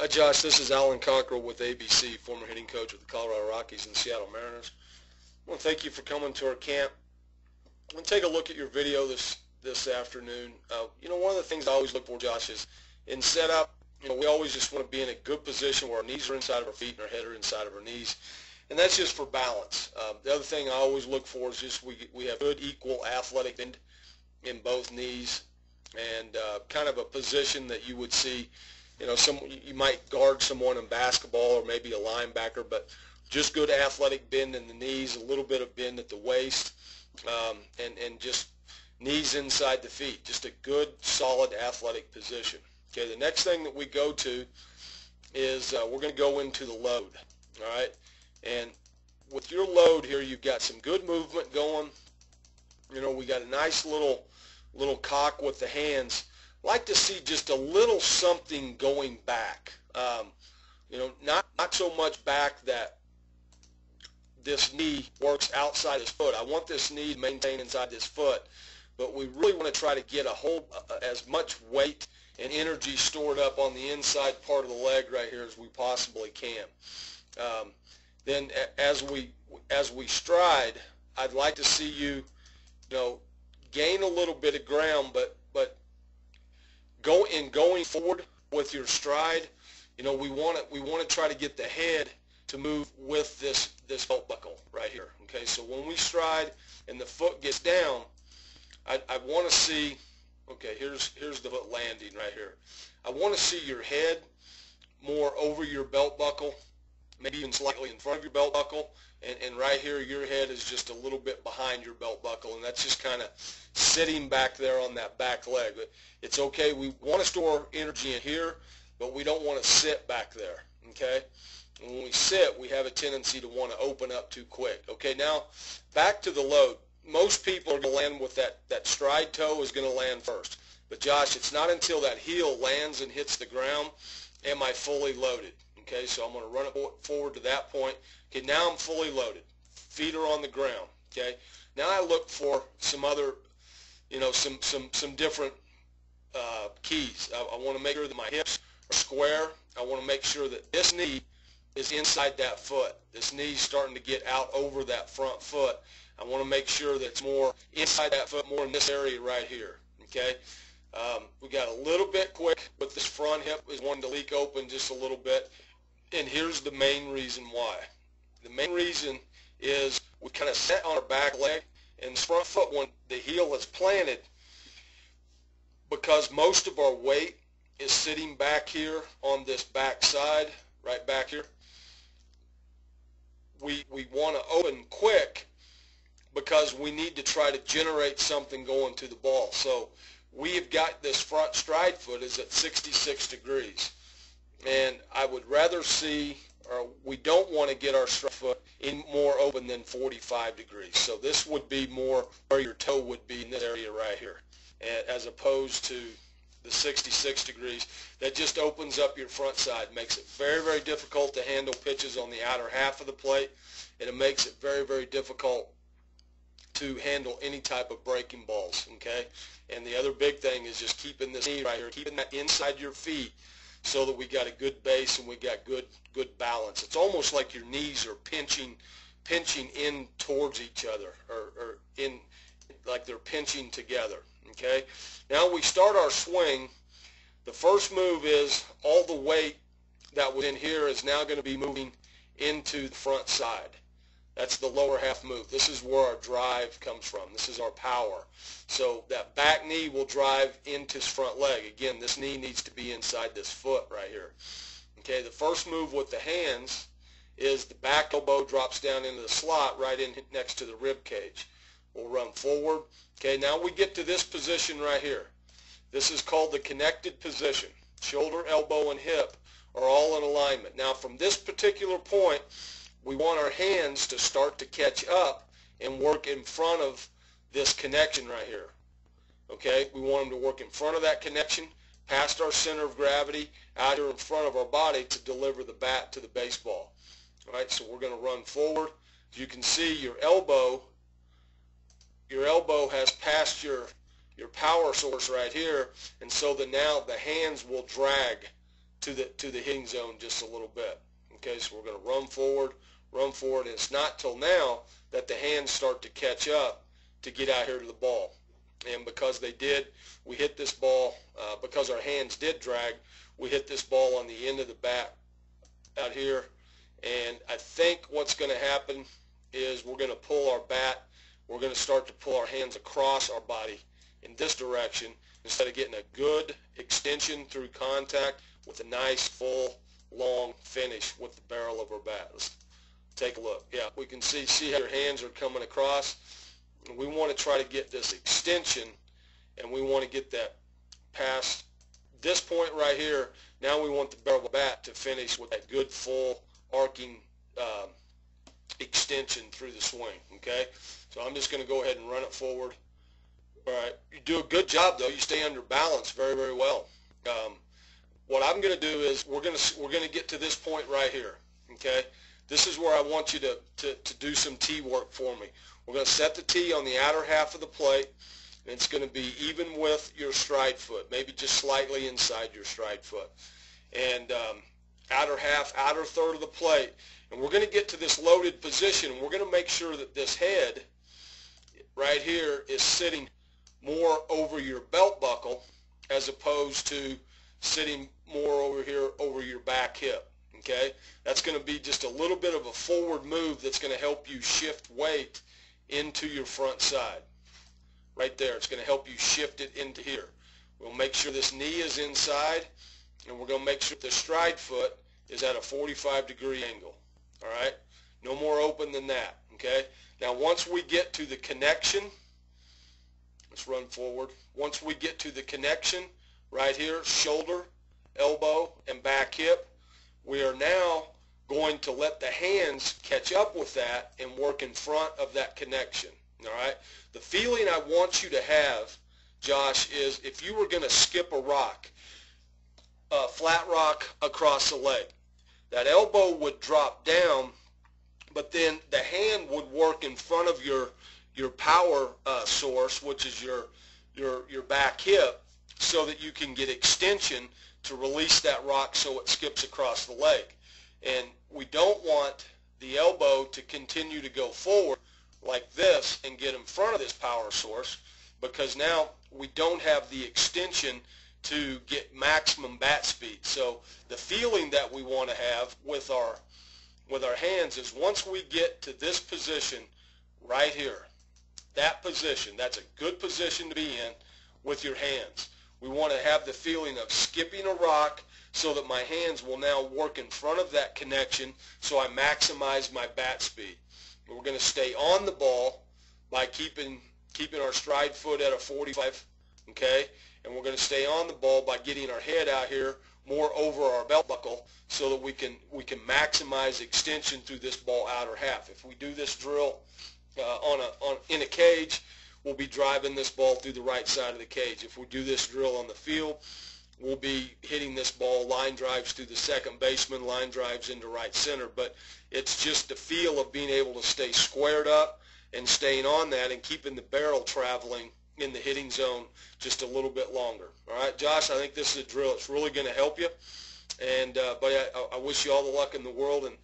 Hi Josh, this is Alan Cockrell with ABC, former hitting coach with the Colorado Rockies and the Seattle Mariners. I want to thank you for coming to our camp. I'm going to take a look at your video this afternoon. One of the things I always look for, Josh, is in setup, we always just want to be in a good position where our knees are inside of our feet and our head are inside of our knees. And that's just for balance. The other thing I always look for is just we have good equal athletic bend in both knees, and kind of a position that you would see. You might guard someone in basketball or maybe a linebacker, but just good athletic bend in the knees, a little bit of bend at the waist, and just knees inside the feet. Just a good, solid athletic position. Okay, the next thing that we go to is we're going to go into the load. All right, and with your load here, you've got some good movement going. We got a nice little cock with the hands. Like to see just a little something going back. Not so much back that this knee works outside his foot. I want this knee to maintain inside this foot, but we really want to try to get as much weight and energy stored up on the inside part of the leg right here as we possibly can. Then as we stride, I'd like to see you, gain a little bit of ground, but going forward with your stride, we want to try to get the head to move with this belt buckle right here. Okay, so when we stride and the foot gets down, I want to see. Okay, here's the foot landing right here. I want to see your head more over your belt buckle, maybe even slightly in front of your belt buckle, and right here your head is just a little bit behind your belt buckle, and that's just kind of sitting back there on that back leg. But it's okay. We want to store energy in here, but we don't want to sit back there. Okay, and when we sit, we have a tendency to want to open up too quick. Okay, now back to the load. Most people are going to land with that stride toe is going to land first. But Josh, it's not until that heel lands and hits the ground am I fully loaded. Okay, so I'm going to run it forward to that point. Okay, now I'm fully loaded. Feet are on the ground. Okay, now I look for some other, some different keys. I want to make sure that my hips are square. I want to make sure that this knee is inside that foot. This knee's starting to get out over that front foot. I want to make sure that it's more inside that foot, more in this area right here. Okay, we got a little bit quick, but this front hip is wanting to leak open just a little bit. And here's the main reason why. The main reason is we kind of set on our back leg, and this front foot, when the heel is planted, because most of our weight is sitting back here on this back side, right back here, we want to open quick because we need to try to generate something going to the ball. So we have got this front stride foot is at 66 degrees. And I would rather see, or we don't want to get our stride foot in more open than 45 degrees. So this would be more where your toe would be in this area right here, as opposed to the 66 degrees. That just opens up your front side, makes it very, very difficult to handle pitches on the outer half of the plate, and it makes it very, very difficult to handle any type of breaking balls. Okay, and the other big thing is just keeping this knee right here, keeping that inside your feet, so that we got a good base and we got good balance. It's almost like your knees are pinching in towards each other, or in like they're pinching together. Okay, now we start our swing. The first move is all the weight that was in here is now going to be moving into the front side. That's the lower half move. This is where our drive comes from. This is our power. So that back knee will drive into his front leg. Again, this knee needs to be inside this foot right here. Okay, the first move with the hands is the back elbow drops down into the slot right in next to the rib cage. We'll run forward. Okay, now we get to this position right here. This is called the connected position. Shoulder, elbow, and hip are all in alignment. Now from this particular point, we want our hands to start to catch up and work in front of this connection right here. Okay, we want them to work in front of that connection, past our center of gravity, out here in front of our body to deliver the bat to the baseball. All right, so we're going to run forward. As you can see, your elbow has passed your power source right here, and so now the hands will drag to the hitting zone just a little bit. Okay, so we're going to run forward, and it's not till now that the hands start to catch up to get out here to the ball. And because they did, we hit this ball, because our hands did drag, we hit this ball on the end of the bat out here. And I think what's going to happen is we're going to pull our bat, we're going to start to pull our hands across our body in this direction instead of getting a good extension through contact with a nice, full, long finish with the barrel of our bat. Let's take a look. Yeah, we can see how your hands are coming across. And we want to try to get this extension, and we want to get that past this point right here. Now we want the barrel of the bat to finish with that good, full, arcing extension through the swing. Okay, so I'm just going to go ahead and run it forward. All right, you do a good job though. You stay under balance very, very well. What I'm going to do is we're going to get to this point right here. Okay, this is where I want you to do some tee work for me. We're going to set the tee on the outer half of the plate, and it's going to be even with your stride foot, maybe just slightly inside your stride foot. And outer half, outer third of the plate. And we're going to get to this loaded position. We're going to make sure that this head right here is sitting more over your belt buckle as opposed to sitting more over here over your back hip. Okay? That's going to be just a little bit of a forward move that's going to help you shift weight into your front side. Right there. It's going to help you shift it into here. We'll make sure this knee is inside, and we're going to make sure the stride foot is at a 45-degree angle. All right? No more open than that. Okay? Now, once we get to the connection, let's run forward. Once we get to the connection right here, shoulder, elbow, and back hip, we are now going to let the hands catch up with that and work in front of that connection. All right? The feeling I want you to have, Josh, is if you were going to skip a rock, a flat rock across the leg, that elbow would drop down, but then the hand would work in front of your power source, which is your back hip, so that you can get extension to release that rock so it skips across the leg. And we don't want the elbow to continue to go forward like this and get in front of this power source, because now we don't have the extension to get maximum bat speed. So the feeling that we want to have with our hands is once we get to this position right here, that position, that's a good position to be in with your hands. We want to have the feeling of skipping a rock so that my hands will now work in front of that connection so I maximize my bat speed. And we're going to stay on the ball by keeping our stride foot at a 45, okay? And we're going to stay on the ball by getting our head out here more over our belt buckle so that we can maximize extension through this ball outer half. If we do this drill in a cage, we'll be driving this ball through the right side of the cage. If we do this drill on the field, we'll be hitting this ball line drives through the second baseman, line drives into right center. But it's just the feel of being able to stay squared up and staying on that and keeping the barrel traveling in the hitting zone just a little bit longer. All right, Josh, I think this is a drill. It's really going to help you. And but I wish you all the luck in the world, and